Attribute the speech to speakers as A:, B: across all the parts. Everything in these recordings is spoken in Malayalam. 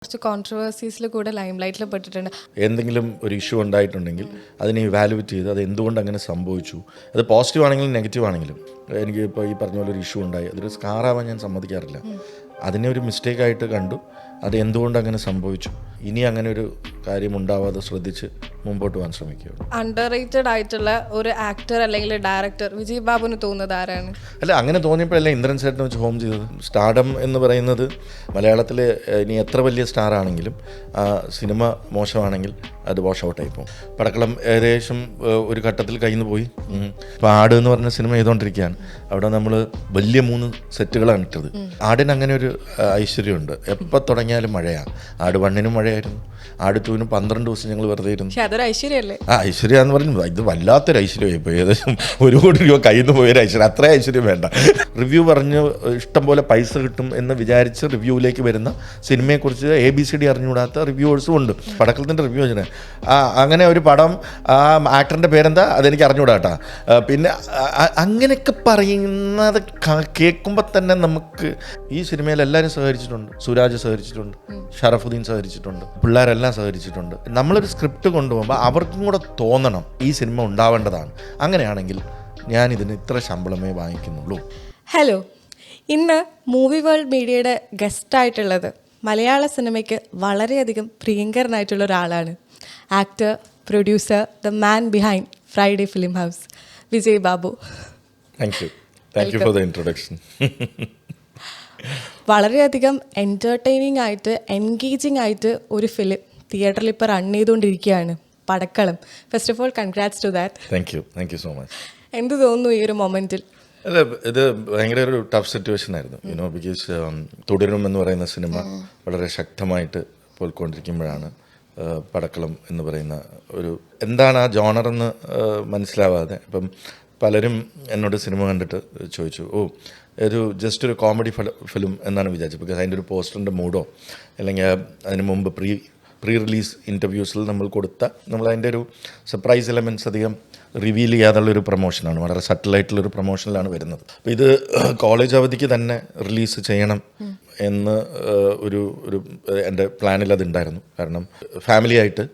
A: കുറച്ച് കോൺട്രവേഴ്സീസിൽ കൂടെ ലൈം ലൈറ്റിൽ പെട്ടിട്ടുണ്ട്.
B: എന്തെങ്കിലും ഒരു ഇഷ്യൂ ഉണ്ടായിട്ടുണ്ടെങ്കിൽ അതിനെ ഇവാലുവേറ്റ് ചെയ്ത് അത് എന്തുകൊണ്ട് അങ്ങനെ സംഭവിച്ചു, അത് പോസിറ്റീവ് ആണെങ്കിലും നെഗറ്റീവ് ആണെങ്കിലും. എനിക്ക് ഇപ്പോൾ ഈ പറഞ്ഞ പോലെ ഒരു ഇഷ്യൂ ഉണ്ടായി, അതൊരു സ്കാറാവാൻ ഞാൻ സമ്മതിക്കാറില്ല. അതിനെ ഒരു മിസ്റ്റേക്കായിട്ട് കണ്ടു, അത് എന്തുകൊണ്ട് അങ്ങനെ സംഭവിച്ചു, ഇനി അങ്ങനെ ഒരു കാര്യം ഉണ്ടാവാതെ ശ്രദ്ധിച്ച് മുമ്പോട്ട് പോകാൻ ശ്രമിക്കുകയുള്ളൂ.
A: അണ്ടർ റേറ്റഡ് ആയിട്ടുള്ള ഒരു ആക്ടർ അല്ലെങ്കിൽ ഡയറക്ടർ വിജയ് ബാബുവിന് തോന്നുന്നത് ആരാണ്?
B: അല്ല, അങ്ങനെ തോന്നിയപ്പോഴല്ലേ ഇന്ദ്രൻ ചേട്ടനെ വെച്ച് ഹോം ചെയ്തത്. സ്റ്റാർഡം എന്ന് പറയുന്നത് മലയാളത്തിൽ ഇനി എത്ര വലിയ സ്റ്റാർ ആണെങ്കിലും സിനിമ മോശമാണെങ്കിൽ അത് വാഷ് ഔട്ടായി പോകും. പടക്കളം ഏകദേശം ഒരു ഘട്ടത്തിൽ കയ്യിൽ നിന്ന് പോയി. ഇപ്പോൾ ആട് എന്ന് പറഞ്ഞ സിനിമ ചെയ്തുകൊണ്ടിരിക്കുകയാണ്. അവിടെ നമ്മൾ വലിയ 3 സെറ്റുകളാണ് ഇട്ടത്. ആടിന് അങ്ങനെ ഒരു ഐശ്വര്യമുണ്ട്, എപ്പോൾ തുടങ്ങിയാലും മഴയാണ്. ആട് 1 മഴയായിരുന്നു, ആട് 2 12 ദിവസം ഞങ്ങൾ വെറുതെ ഇരുന്നു.
A: അതൊരു ഐശ്വര്യല്ലേ?
B: ഐശ്വര്യ എന്ന് പറയുന്നത് ഇത് വല്ലാത്തൊരു ഐശ്വര്യമായി ഇപ്പോൾ. ഏകദേശം 1 കോടി രൂപ കയ്യിൽ നിന്ന് പോയൊരു ഐശ്വര്യം, അത്ര ഐശ്വര്യം വേണ്ട. റിവ്യൂ പറഞ്ഞ് ഇഷ്ടം പോലെ പൈസ കിട്ടും എന്ന് വിചാരിച്ച് റിവ്യൂവിലേക്ക് വരുന്ന സിനിമയെക്കുറിച്ച് ABCD അറിഞ്ഞുകൂടാത്ത റിവ്യൂവേഴ്സും ഉണ്ട്. പടക്കലത്തിൻ്റെ റിവ്യൂ വെച്ചാൽ അങ്ങനെ ഒരു പടം, ആ ആക്ടറിൻ്റെ പേരെന്താ അതെനിക്ക് അറിഞ്ഞുകൂടാട്ടാ. പിന്നെ അങ്ങനെയൊക്കെ പറയുന്നത് കേൾക്കുമ്പോൾ തന്നെ നമുക്ക് ഈ സിനിമയിൽ എല്ലാവരും സഹകരിച്ചിട്ടുണ്ട്. സുരാജ് സഹകരിച്ചിട്ടുണ്ട്, ഷറഫുദ്ദീൻ സഹകരിച്ചിട്ടുണ്ട്, പിള്ളേരെല്ലാം സഹകരിച്ചിട്ടുണ്ട്. നമ്മളൊരു സ്ക്രിപ്റ്റ് കൊണ്ടുപോകുമ്പോൾ അവർക്കും കൂടെ തോന്നണം ഈ സിനിമ ഉണ്ടാവേണ്ടതാണ്. അങ്ങനെയാണെങ്കിൽ ഞാനിതിന് ഇത്ര ശമ്പളമേ വാങ്ങിക്കുന്നുള്ളൂ.
A: ഹലോ, ഇന്ന് മൂവി വേൾഡ് മീഡിയയുടെ ഗസ്റ്റായിട്ടുള്ളത് മലയാള സിനിമയ്ക്ക് വളരെയധികം പ്രിയങ്കരനായിട്ടുള്ള ഒരാളാണ്. Actor, producer, the man behind Friday film house, Vijay Babu.
B: Thank you for the introduction.
A: വളരെയധികം എൻ്റർടൈനിങ് ആയിട്ട്, എൻഗേജിങ് ആയിട്ട് ഒരു ഫിലിം തിയേറ്ററിൽ ഇപ്പോൾ റൺ ചെയ്തുകൊണ്ടിരിക്കുകയാണ്, Padakkalam. First of all congrats to that.
B: Thank you so much.
A: എന്ത് തോന്നുന്നു ഈ ഒരു മൊമെൻറ്റിൽ?
B: അല്ല, ഇത് ഭയങ്കര ഒരു ടഫ് സിറ്റുവേഷൻ ആയിരുന്നു. ബിക്കോസ് തുടരും എന്ന് പറയുന്ന സിനിമ വളരെ ശക്തമായിട്ട് പോയിക്കൊണ്ടിരിക്കുമ്പോഴാണ് പടക്കളം എന്ന് പറയുന്ന ഒരു എന്താണ് ആ ജോണറെന്ന് മനസ്സിലാവാതെ ഇപ്പം പലരും എന്നോട് സിനിമ കണ്ടിട്ട് ചോദിച്ചു, ജസ്റ്റ് ഒരു കോമഡി ഫിലിം എന്നാണ് വിചാരിച്ചത്. ബിക്കോസ് അതിൻ്റെ ഒരു പോസ്റ്ററിൻ്റെ മൂഡോ അല്ലെങ്കിൽ അതിന് മുമ്പ് പ്രീ റിലീസ് ഇൻ്റർവ്യൂസിൽ നമ്മൾ അതിൻ്റെ ഒരു സർപ്രൈസ് എലമെൻറ്റ്സ് അധികം റിവീൽ ചെയ്യാതുള്ളൊരു പ്രൊമോഷനാണ്, വളരെ സട്ടിലായിട്ടുള്ളൊരു പ്രൊമോഷനിലാണ് വരുന്നത്. അപ്പോൾ ഇത് കോളേജ് അവധിക്ക് തന്നെ റിലീസ് ചെയ്യണം എന്ന് ഒരു എൻ്റെ പ്ലാനിൽ അതുണ്ടായിരുന്നു. കാരണം ഫാമിലി ആയിട്ട്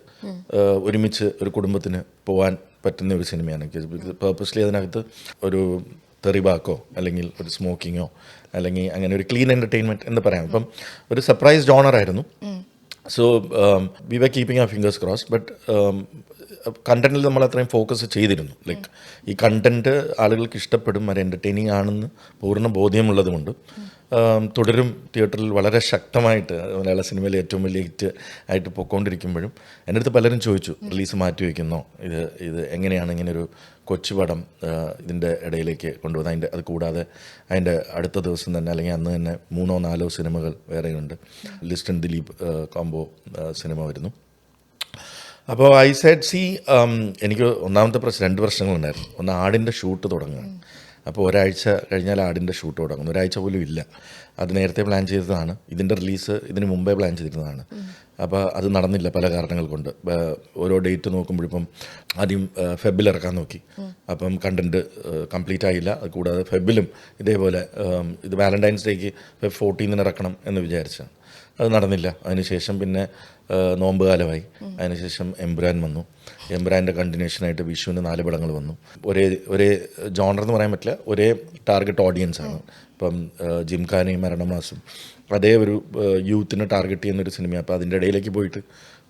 B: ഒരുമിച്ച് ഒരു കുടുംബത്തിന് പോകാൻ പറ്റുന്ന ഒരു സിനിമയാണ്. പേർപ്പസ്ലി അതിനകത്ത് ഒരു തെറിവാക്കോ അല്ലെങ്കിൽ ഒരു സ്മോക്കിങ്ങോ അല്ലെങ്കിൽ അങ്ങനെ ഒരു ക്ലീൻ എൻ്റർടൈൻമെൻറ്റ് എന്ന് പറയാം. അപ്പം ഒരു സർപ്രൈസ് ജോണറായിരുന്നു. So we were keeping our fingers crossed. But കണ്ടന്റിൽ നമ്മൾ അത്രയും ഫോക്കസ് ചെയ്തിരുന്നു. ലൈക്ക് ഈ കണ്ടന്റ് ആളുകൾക്ക് ഇഷ്ടപ്പെടും, അത് എൻ്റർടൈനിങ് ആണെന്ന് പൂർണ്ണ ബോധ്യമുള്ളതുകൊണ്ട് തുടരും തിയേറ്ററിൽ വളരെ ശക്തമായിട്ട് മലയാള സിനിമയിൽ ഏറ്റവും വലിയ ഹിറ്റ് ആയിട്ട് പോയിക്കൊണ്ടിരിക്കുമ്പോഴും എൻ്റെ അടുത്ത് പലരും ചോദിച്ചു, റിലീസ് മാറ്റി വയ്ക്കുന്നോ, ഇത് എങ്ങനെയാണ് ഇങ്ങനെ ഒരു കൊച്ചു പടം ഇതിൻ്റെ ഇടയിലേക്ക് കൊണ്ടുപോകുന്നത്. അത് കൂടാതെ അതിൻ്റെ അടുത്ത ദിവസം തന്നെ അല്ലെങ്കിൽ അന്ന് തന്നെ 3-4 സിനിമകൾ വേറെയുണ്ട്. ലിസ്റ്റൺ ദിലീപ് കോംബോ സിനിമ വരുന്നു. അപ്പോൾ ഐ സെഡ് എനിക്ക് ഒന്നാമത്തെ 2 പ്രശ്നങ്ങളുണ്ടായിരുന്നു. ഒന്ന്, ആടിൻ്റെ ഷൂട്ട് തുടങ്ങുകയാണ്. അപ്പോൾ ഒരാഴ്ച കഴിഞ്ഞാൽ ആടിൻ്റെ ഷൂട്ട് തുടങ്ങുന്നു. ഒരാഴ്ച പോലും ഇല്ല. അത് നേരത്തെ പ്ലാൻ ചെയ്തതാണ്, ഇതിൻ്റെ റിലീസ് ഇതിന് മുമ്പേ പ്ലാൻ ചെയ്തിരുന്നതാണ്. അപ്പോൾ അത് നടന്നില്ല പല കാരണങ്ങൾ കൊണ്ട്. ഓരോ ഡേറ്റ് നോക്കുമ്പോഴിപ്പം ആദ്യം ഫെബിൽ ഇറക്കാൻ നോക്കി, അപ്പം കണ്ടൻറ്റ് കംപ്ലീറ്റ് ആയില്ല. അത് കൂടാതെ ഫെബിലും ഇതേപോലെ ഇത് വാലൻറ്റൈൻസ് ഡേക്ക് Feb 14 ഇറക്കണം എന്ന് വിചാരിച്ചാണ്. അത് നടന്നില്ല. അതിനുശേഷം പിന്നെ നോമ്പ് കാലമായി. അതിനുശേഷം എമ്പുരാൻ വന്നു. എമ്പുരാൻ്റെ കണ്ടിന്യൂഷനായിട്ട് വിഷുവിന് 4 പടങ്ങൾ വന്നു. ഒരേ ജോണർ എന്ന് പറയാൻ പറ്റില്ല, ഒരേ ടാർഗറ്റ് ഓഡിയൻസാണ്. ഇപ്പം ജിംഖാനയും മരണമാസും അതേ ഒരു യൂത്തിനെ ടാർഗറ്റ് ചെയ്യുന്നൊരു സിനിമയാണ്. അപ്പോൾ അതിൻ്റെ ഇടയിലേക്ക് പോയിട്ട്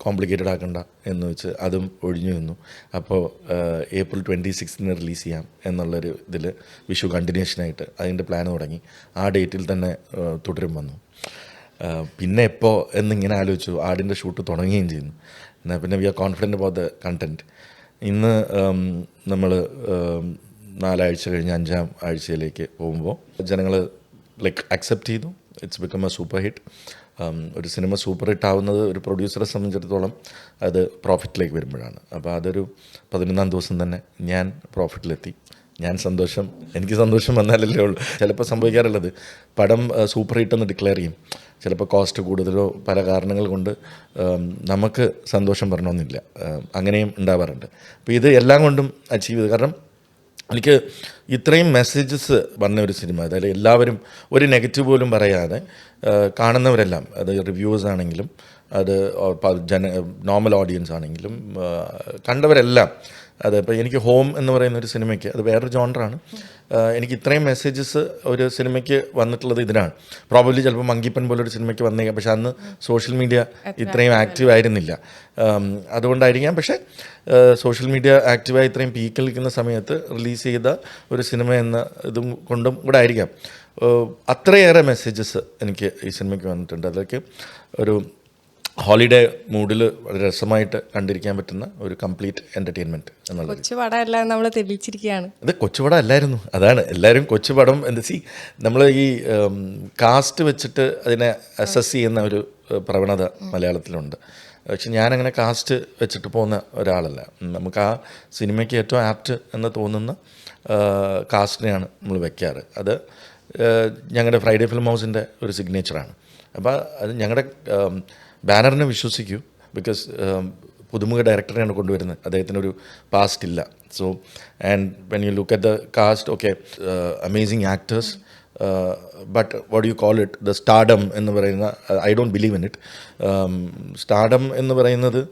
B: കോംപ്ലിക്കേറ്റഡ് ആക്കണ്ട എന്ന് വെച്ച് അതും ഒഴിഞ്ഞു നിന്നു. അപ്പോൾ April 26 റിലീസ് ചെയ്യാം എന്നുള്ളൊരു ഇതിൽ വിഷു കണ്ടിന്യൂഷനായിട്ട് അതിൻ്റെ പ്ലാൻ തുടങ്ങി. ആ ഡേറ്റിൽ തന്നെ തുടരും വന്നു. പിന്നെ എപ്പോൾ എന്നിങ്ങനെ ആലോചിച്ചു. ആടിൻ്റെ ഷൂട്ട് തുടങ്ങുകയും ചെയ്യുന്നു. എന്നാൽ പിന്നെ we are confident about the content. ഇന്ന് നമ്മൾ 4 ആഴ്ച കഴിഞ്ഞ് 5-ാം ആഴ്ചയിലേക്ക് പോകുമ്പോൾ ജനങ്ങൾ ലൈക്ക് അക്സെപ്റ്റ് ചെയ്തു. It's become a super hit. ഒരു സിനിമ സൂപ്പർ ഹിറ്റ് ആവുന്നത് ഒരു പ്രൊഡ്യൂസറെ സംബന്ധിച്ചിടത്തോളം അത് പ്രോഫിറ്റിലേക്ക് വരുമ്പോഴാണ്. അപ്പോൾ അതൊരു 11-ാം ദിവസം തന്നെ ഞാൻ പ്രോഫിറ്റിലെത്തി. എനിക്ക് സന്തോഷം വന്നാലല്ലേ ഉള്ളൂ. ചിലപ്പോൾ സംഭവിക്കാറുള്ളത്, പടം സൂപ്പർ ഹിറ്റ് എന്ന് ഡിക്ലെയർ ചെയ്യും, ചിലപ്പോൾ കോസ്റ്റ് കൂടുതലോ പല കാരണങ്ങൾ കൊണ്ട് നമുക്ക് സന്തോഷം വരണമെന്നില്ല, അങ്ങനെയും ഉണ്ടാവാറുണ്ട്. അപ്പോൾ ഇത് എല്ലാം കൊണ്ടും അച്ചീവ് ചെയ്തു. കാരണം എനിക്ക് ഇത്രയും മെസ്സേജസ് വന്ന ഒരു സിനിമ, അതായത് എല്ലാവരും ഒരു നെഗറ്റീവ് പോലും പറയാതെ കാണുന്നവരെല്ലാം, അത് റിവ്യൂസ് ആണെങ്കിലും അത് നോർമൽ ഓഡിയൻസ് ആണെങ്കിലും കണ്ടവരെല്ലാം, അത് ഇപ്പോൾ എനിക്ക് ഹോം എന്ന് പറയുന്ന ഒരു സിനിമയ്ക്ക്, അത് വേറൊരു ജോണറാണ്, എനിക്ക് ഇത്രയും മെസ്സേജസ് ഒരു സിനിമയ്ക്ക് വന്നിട്ടുള്ളത് ഇതിനാണ്. പ്രോബബ്ലി ചിലപ്പോൾ മങ്കിപ്പൻ പോലൊരു സിനിമയ്ക്ക് വന്നേക്കാം, പക്ഷെ അന്ന് സോഷ്യൽ മീഡിയ ഇത്രയും ആക്റ്റീവ് ആയിരുന്നില്ല, അതുകൊണ്ടായിരിക്കാം. പക്ഷേ സോഷ്യൽ മീഡിയ ആക്റ്റീവായി ഇത്രയും പീക്കിൽ നിൽക്കുന്ന സമയത്ത് റിലീസ് ചെയ്ത ഒരു സിനിമ എന്ന ഇതും കൊണ്ടും കൂടെ ആയിരിക്കാം അത്രയേറെ മെസ്സേജസ് എനിക്ക് ഈ സിനിമയ്ക്ക് വന്നിട്ടുണ്ട്. അതൊക്കെ ഒരു ഹോളിഡേ മൂഡിൽ വളരെ രസമായിട്ട് കണ്ടിരിക്കാൻ പറ്റുന്ന ഒരു കംപ്ലീറ്റ് എൻ്റർടൈൻമെൻറ്റ് എന്നുള്ളത്.
A: കൊച്ചുപടം നമ്മൾ തെളിയിച്ചിരിക്കുകയാണ്.
B: അത് കൊച്ചുപടം അല്ലായിരുന്നു, അതാണ് എല്ലാവരും കൊച്ചുപടം എന്താ നമ്മൾ ഈ കാസ്റ്റ് വെച്ചിട്ട് അതിനെ അസസ് ചെയ്യുന്ന ഒരു പ്രവണത മലയാളത്തിലുണ്ട്. പക്ഷെ ഞാനങ്ങനെ കാസ്റ്റ് വെച്ചിട്ട് പോകുന്ന ഒരാളല്ല. നമുക്ക് ആ സിനിമയ്ക്ക് ഏറ്റവും ആപ്റ്റ് എന്ന് തോന്നുന്ന കാസ്റ്റിനെയാണ് നമ്മൾ വെക്കാറ്. അത് ഞങ്ങളുടെ ഫ്രൈഡേ ഫിലിം ഹൗസിൻ്റെ ഒരു സിഗ്നേച്ചറാണ്. അപ്പോൾ അത് ഞങ്ങളുടെ ബാനറിനെ വിശ്വസിക്കൂ. ബിക്കോസ് പുതുമുഖ ഡയറക്ടറെയാണ് കൊണ്ടുവരുന്നത്, അദ്ദേഹത്തിനൊരു പാസ്റ്റ് ഇല്ല. So and when you look at the cast, okay, amazing actors, but what you call it, the stardom എന്ന് പറയുന്ന, I don't believe in it. Stardom എന്ന് പറയുന്നത്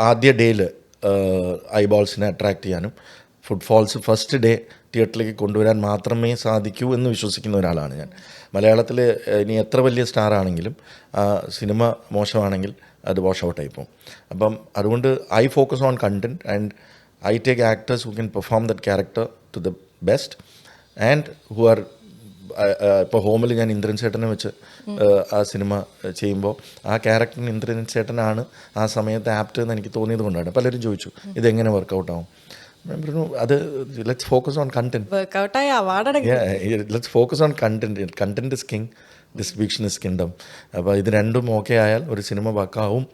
B: ആദ്യ ഡേയിൽ ഐബോൾസിനെ അട്രാക്റ്റ് ചെയ്യാനും ഫുട്ഫോൾസ് ഫസ്റ്റ് ഡേ തിയേറ്ററിലേക്ക് കൊണ്ടുവരാൻ മാത്രമേ സാധിക്കൂ എന്ന് വിശ്വസിക്കുന്ന ഒരാളാണ് ഞാൻ. മലയാളത്തിൽ ഇനി എത്ര വലിയ സ്റ്റാർ ആണെങ്കിലും സിനിമ മോശമാണെങ്കിൽ അത് വാഷ് ഔട്ടായി പോകും. അപ്പം അതുകൊണ്ട് I focus on content and I take actors who can perform that character to the best and who are, ഇപ്പോൾ ഹോമിൽ ഞാൻ ഇന്ദ്രൻ ചേട്ടനെ വെച്ച് ആ സിനിമ ചെയ്യുമ്പോൾ ആ ക്യാരക്ടറിന് ഇന്ദ്രൻ ചേട്ടനാണ് ആ സമയത്ത് ആപ്റ്റ് എന്ന് എനിക്ക് തോന്നിയത് കൊണ്ടാണ്. പലരും ചോദിച്ചു ഇതെങ്ങനെ വർക്കൗട്ട് ആവും. അത് let's focus on content. Let's focus on content. Content is king, distribution is kingdom. അപ്പോൾ ഇത് രണ്ടും ഓക്കെ ആയാൽ ഒരു സിനിമ വർക്കാവും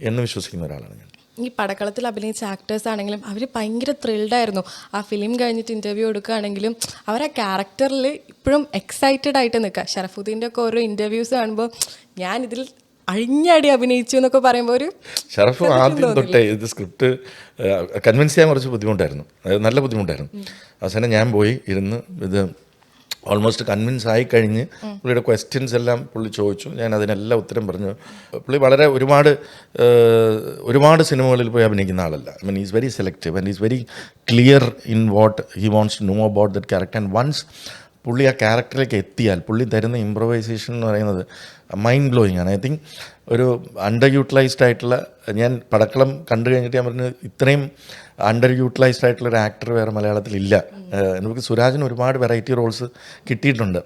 B: എന്ന് വിശ്വസിക്കുന്ന ഒരാളാണ് ഞാൻ.
A: ഈ പടക്കളത്തിൽ അഭിനയിച്ച ആക്ടേഴ്സ് ആണെങ്കിലും അവർ ഭയങ്കര ത്രിൽഡായിരുന്നു. ആ ഫിലിം കഴിഞ്ഞിട്ട് ഇൻ്റർവ്യൂ എടുക്കുകയാണെങ്കിലും അവർ ആ ക്യാരക്ടറിൽ ഇപ്പോഴും എക്സൈറ്റഡ് ആയിട്ട് നിൽക്കുക. ഷറഫുദ്ദീൻ്റെ ഒക്കെ ഓരോ ഇൻ്റർവ്യൂസ് കാണുമ്പോൾ ഞാൻ ഇതിൽ അഴിഞ്ഞാടി അഭിനയിച്ചു എന്നൊക്കെ പറയുമ്പോൾ ഒരു
B: ഷറഫ് ആദ്യം തൊട്ടേ ഇത് സ്ക്രിപ്റ്റ് കൺവിൻസ് ചെയ്യാൻ കുറച്ച് ബുദ്ധിമുട്ടായിരുന്നു, നല്ല ബുദ്ധിമുട്ടായിരുന്നു. അവസാനം ഞാൻ പോയി ഇരുന്ന് ഇത് ഓൾമോസ്റ്റ് കൺവിൻസ് ആയി കഴിഞ്ഞ് പുള്ളിയുടെ ക്വസ്റ്റ്യൻസ് എല്ലാം പുള്ളി ചോദിച്ചു. ഞാൻ അതിനെല്ലാം ഉത്തരം പറഞ്ഞു. പുള്ളി വളരെ ഒരുപാട് സിനിമകളിൽ പോയി അഭിനയിക്കുന്ന ആളല്ല. I mean is very selective and is very clear in what he wants to know about that character. And once പുള്ളി ആ ക്യാരക്ടറിലേക്ക് എത്തിയാൽ പുള്ളി തരുന്ന ഇംപ്രവൈസേഷൻ എന്ന് പറയുന്നത് മൈൻഡ് ബ്ലോയിങ് ആണ്. ഐ തിങ്ക് ഒരു അണ്ടർ യൂട്ടിലൈസ്ഡ് ആയിട്ടുള്ള, ഞാൻ പടക്കളം കണ്ടു കഴിഞ്ഞിട്ട് ഞാൻ പറഞ്ഞു ഇത്രയും അണ്ടർ യൂട്ടിലൈസ്ഡ് ആയിട്ടുള്ള ഒരു ആക്ടർ വേറെ മലയാളത്തിലില്ല. നമുക്ക് സുരാജിന് ഒരുപാട് വെറൈറ്റി റോൾസ് കിട്ടിയിട്ടുണ്ട്,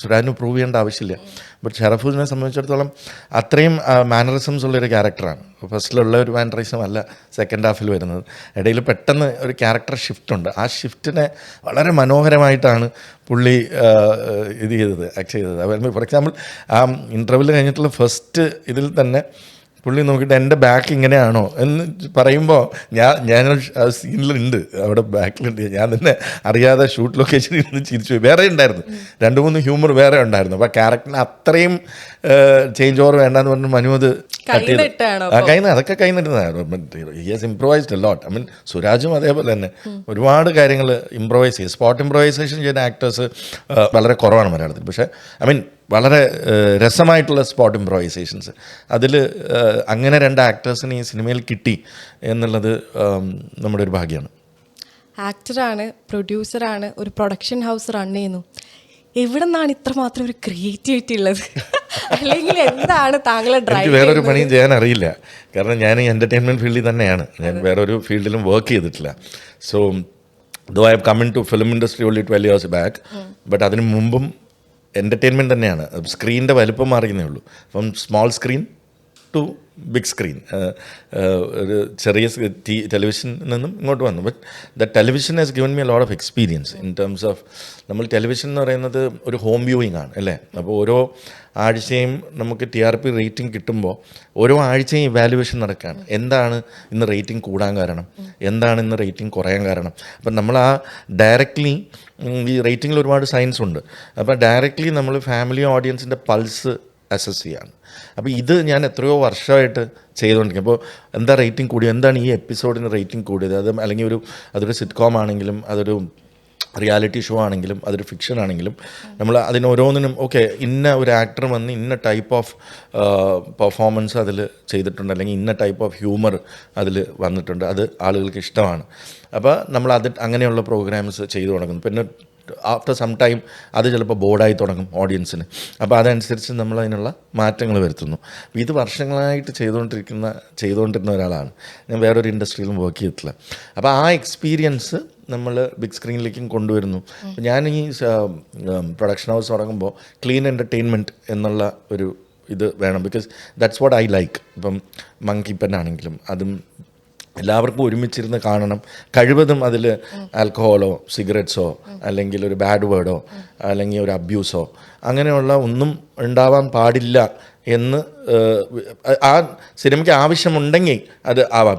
B: സുരാജിന് പ്രൂവ് ചെയ്യേണ്ട ആവശ്യമില്ല. ബട്ട് ഷറഫുദ്ദീനെ സംബന്ധിച്ചിടത്തോളം അത്രയും മാനറിസംസ് ഉള്ളൊരു ക്യാരക്ടറാണ്. ഫസ്റ്റിലുള്ള ഒരു മാനറിസം അല്ല സെക്കൻഡ് ഹാഫിൽ വരുന്നത്. ഇടയിൽ പെട്ടെന്ന് ഒരു ക്യാരക്ടർ ഷിഫ്റ്റ് ഉണ്ട്. ആ ഷിഫ്റ്റിനെ വളരെ മനോഹരമായിട്ടാണ് പുള്ളി ഇത് ചെയ്തത്, ആക്ട് ചെയ്തത്. ഫോർ എക്സാമ്പിൾ ആ ഇൻ്റർവ്യൂവിൽ കഴിഞ്ഞിട്ടുള്ള ഫസ്റ്റ് ഇതിൽ തന്നെ പുള്ളി നോക്കിയിട്ട് എൻ്റെ ബാക്ക് ഇങ്ങനെയാണോ എന്ന് പറയുമ്പോൾ ഞാൻ ആ സീനിലുണ്ട്, അവിടെ ബാക്കിലുണ്ട്. ഞാൻ തന്നെ അറിയാതെ ഷൂട്ട് ലൊക്കേഷനിൽ നിന്ന് ചിരിച്ചു പോയി. വേറെ ഉണ്ടായിരുന്നു 2-3 ഹ്യൂമർ വേറെ ഉണ്ടായിരുന്നു. അപ്പോൾ ക്യാരക്ടറിന് അത്രയും ചേഞ്ച് ഓവർ വേണ്ടെന്ന് പറഞ്ഞ് മനു അത് അതൊക്കെ കൈനിട്ടുന്നതാണ്. He has improvised a lot. I mean സുരാജും അതേപോലെ തന്നെ ഒരുപാട് കാര്യങ്ങൾ ഇംപ്രൂവൈസ് ചെയ്യും. സ്പോട്ട് ഇംപ്രൂവൈസേഷൻ ചെയ്യുന്ന ആക്ടേഴ്സ് വളരെ കുറവാണ് മലയാളത്തിൽ. പക്ഷേ ഐ മീൻ വളരെ രസമായിട്ടുള്ള സ്പോട്ട് ഇംപ്രൂവൈസേഷൻസ് അതിൽ അങ്ങനെ 2 ആക്ടേഴ്സിന് ഈ സിനിമയിൽ കിട്ടി എന്നുള്ളത് നമ്മുടെ ഒരു ഭാഗ്യമാണ്.
A: ആക്ടറാണ്, പ്രൊഡ്യൂസറാണ്, ഒരു പ്രൊഡക്ഷൻ ഹൗസ് റൺ ചെയ്യുന്നു. എവിടെ നിന്നാണ് ഇത്രമാത്രം ഒരു ക്രിയേറ്റിവിറ്റി ഉള്ളത്? അല്ലെങ്കിൽ എന്താണ് താങ്കളെ
B: എനിക്ക് വേറൊരു പണിയും ചെയ്യാൻ അറിയില്ല. കാരണം ഞാൻ ഈ എൻ്റർടൈൻമെൻറ്റ് ഫീൽഡിൽ തന്നെയാണ്, ഞാൻ വേറൊരു ഫീൽഡിലും വർക്ക് ചെയ്തിട്ടില്ല. So though I have come into film industry only 12 years back. But അതിന് മുമ്പും എൻ്റർടൈൻമെൻറ്റ് തന്നെയാണ്. സ്ക്രീനിൻ്റെ വലുപ്പം മാറിയെന്നേ ഉള്ളൂ. അപ്പം small screen to big screen, ഒരു ചെറിയ ടെലിവിഷനിൽ നിന്നും ഇങ്ങോട്ട് വന്നു. But the television has given me a lot of experience in terms of, നമ്മൾ ടെലിവിഷൻ എന്ന് പറയുന്നത് ഒരു ഹോം വ്യൂയിങ് ആണ് അല്ലേ. അപ്പോൾ ഓരോ ആഴ്ചയും നമുക്ക് TRP റേറ്റിംഗ് കിട്ടുമ്പോൾ ഓരോ ആഴ്ചയും ഇവാലുവേഷൻ നടക്കുകയാണ്. എന്താണ് ഇന്ന് റേറ്റിംഗ് കൂടാൻ കാരണം, എന്താണ് ഇന്ന് റേറ്റിംഗ് കുറയാൻ കാരണം. അപ്പം നമ്മൾ ആ ഡയറക്റ്റ്ലി ഈ റേറ്റിങ്ങിൽ ഒരുപാട് സയൻസ് ഉണ്ട്. അപ്പോൾ ഡയറക്റ്റ്ലി നമ്മൾ ഫാമിലി ഓഡിയൻസിൻ്റെ പൾസ് അസസ് ചെയ്യാണ്. അപ്പോൾ ഇത് ഞാൻ എത്രയോ വർഷമായിട്ട് ചെയ്തുകൊണ്ടിരിക്കും. അപ്പോൾ എന്താ റേറ്റിംഗ് കൂടിയത്, എന്താണ് ഈ എപ്പിസോഡിന് റേറ്റിംഗ് കൂടിയത്, അത് അല്ലെങ്കിൽ അതൊരു സിറ്റ്കോം ആണെങ്കിലും അതൊരു റിയാലിറ്റി ഷോ ആണെങ്കിലും അതൊരു ഫിക്ഷൻ ആണെങ്കിലും നമ്മൾ അതിന് ഓരോന്നിനും ഓക്കെ ഇന്ന ഒരു ആക്ടർ വന്ന് ഇന്ന ടൈപ്പ് ഓഫ് പെർഫോമൻസ് അതിൽ ചെയ്തിട്ടുണ്ട്, അല്ലെങ്കിൽ ഇന്ന ടൈപ്പ് ഓഫ് ഹ്യൂമർ അതിൽ വന്നിട്ടുണ്ട്, അത് ആളുകൾക്ക് ഇഷ്ടമാണ്. അപ്പോൾ നമ്മൾ അങ്ങനെയുള്ള പ്രോഗ്രാംസ് ചെയ്തു തുടങ്ങുന്നു. പിന്നെ ആഫ്റ്റർ സം ടൈം അത് ചിലപ്പോൾ ബോർഡായി തുടങ്ങും ഓഡിയൻസിന്. അപ്പോൾ അതനുസരിച്ച് നമ്മൾ അതിനുള്ള മാറ്റങ്ങൾ വരുത്തുന്നു. ഇത് വർഷങ്ങളായിട്ട് ചെയ്തുകൊണ്ടിരുന്ന ഒരാളാണ് ഞാൻ. വേറൊരു ഇൻഡസ്ട്രിയിലും വർക്ക് ചെയ്തിട്ടില്ല. അപ്പോൾ ആ എക്സ്പീരിയൻസ് നമ്മൾ ബിഗ് സ്ക്രീനിലേക്കും കൊണ്ടുവരുന്നു. ഞാൻ ഈ പ്രൊഡക്ഷൻ ഹൗസ് തുടങ്ങുമ്പോൾ ക്ലീൻ എൻ്റർടൈൻമെൻറ്റ് എന്നുള്ള ഒരു ഇത് വേണം. Because that's what I like. ഇപ്പം മങ്കി പെൻ ആണെങ്കിലും അതും എല്ലാവർക്കും ഒരുമിച്ചിരുന്ന് കാണണം. കഴിവതും അതിൽ ആൽക്കഹോളോ സിഗരറ്റ്സോ അല്ലെങ്കിൽ ഒരു ബാഡ് വേർഡോ അല്ലെങ്കിൽ ഒരു അബ്യൂസോ അങ്ങനെയുള്ള ഒന്നും ഉണ്ടാവാൻ പാടില്ല എന്ന് ആ സിനിമയ്ക്ക് ആവശ്യമുണ്ടെങ്കിൽ അത് ആവാം.